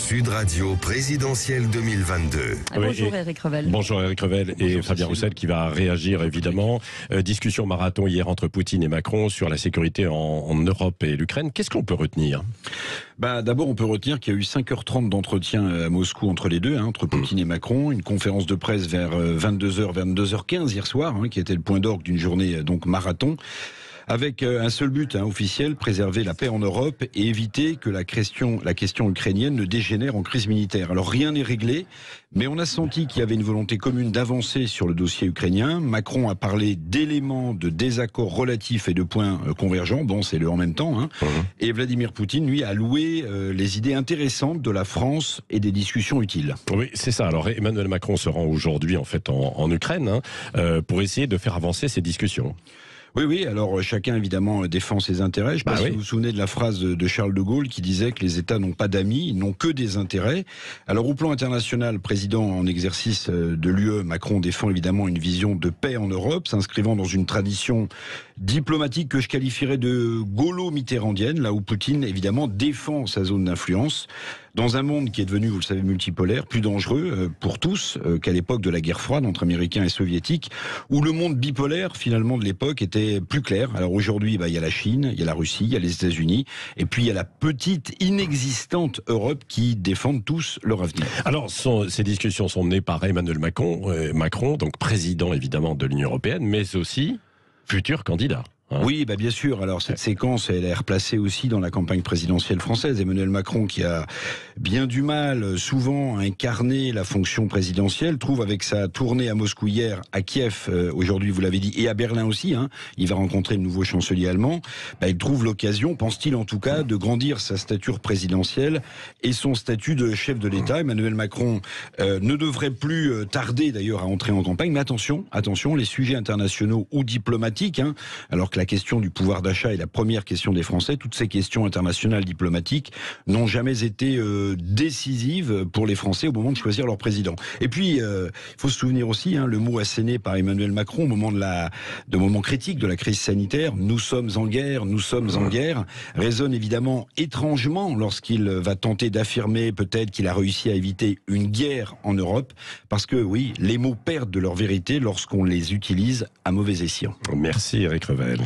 Sud Radio présidentielle 2022. Bonjour Éric Revel. Bonjour Éric Revel et Fabien Roussel qui va réagir évidemment. Discussion marathon hier entre Poutine et Macron sur la sécurité en Europe et l'Ukraine. Qu'est-ce qu'on peut retenir ? D'abord, on peut retenir qu'il y a eu 5h30 d'entretien à Moscou entre les deux, entre Poutine et Macron. Une conférence de presse vers 22h, 22h15 hier soir, qui était le point d'orgue d'une journée donc marathon. Avec un seul but officiel, préserver la paix en Europe et éviter que la question ukrainienne ne dégénère en crise militaire. Alors rien n'est réglé, mais on a senti qu'il y avait une volonté commune d'avancer sur le dossier ukrainien. Macron a parlé d'éléments de désaccord relatifs et de points convergents, c'est le en même temps. Et Vladimir Poutine, lui, a loué les idées intéressantes de la France et des discussions utiles. Oui, c'est ça. Alors Emmanuel Macron se rend aujourd'hui en fait en Ukraine pour essayer de faire avancer ces discussions. Oui, alors chacun évidemment défend ses intérêts. Je ne sais pas si vous vous souvenez de la phrase de Charles de Gaulle qui disait que les États n'ont pas d'amis, ils n'ont que des intérêts. Alors au plan international, président en exercice de l'UE, Macron défend évidemment une vision de paix en Europe, s'inscrivant dans une tradition diplomatique que je qualifierais de gaulo-mitterrandienne, là où Poutine évidemment défend sa zone d'influence. Dans un monde qui est devenu, vous le savez, multipolaire, plus dangereux pour tous qu'à l'époque de la guerre froide entre Américains et Soviétiques, où le monde bipolaire finalement de l'époque était plus clair. Alors aujourd'hui, il y a la Chine, il y a la Russie, il y a les États-Unis, et puis il y a la petite, inexistante Europe qui défendent tous leur avenir. Alors ces discussions sont menées par Emmanuel Macron, donc président évidemment de l'Union européenne, mais aussi futur candidat. Oui, bien sûr. Alors cette séquence, elle est replacée aussi dans la campagne présidentielle française. Emmanuel Macron, qui a bien du mal souvent à incarner la fonction présidentielle, trouve avec sa tournée à Moscou hier, à Kiev aujourd'hui, vous l'avez dit, et à Berlin aussi, il va rencontrer le nouveau chancelier allemand, il trouve l'occasion, pense-t-il en tout cas, de grandir sa stature présidentielle et son statut de chef de l'État. Emmanuel Macron ne devrait plus tarder d'ailleurs à entrer en campagne, mais attention, les sujets internationaux ou diplomatiques, alors que la question du pouvoir d'achat est la première question des Français, toutes ces questions internationales diplomatiques n'ont jamais été décisives pour les Français au moment de choisir leur président. Et puis, il faut se souvenir aussi, le mot asséné par Emmanuel Macron au moment de moment critique de la crise sanitaire, nous sommes en guerre, résonne évidemment étrangement lorsqu'il va tenter d'affirmer peut-être qu'il a réussi à éviter une guerre en Europe, parce que oui, les mots perdent de leur vérité lorsqu'on les utilise à mauvais escient. Merci Éric Revel.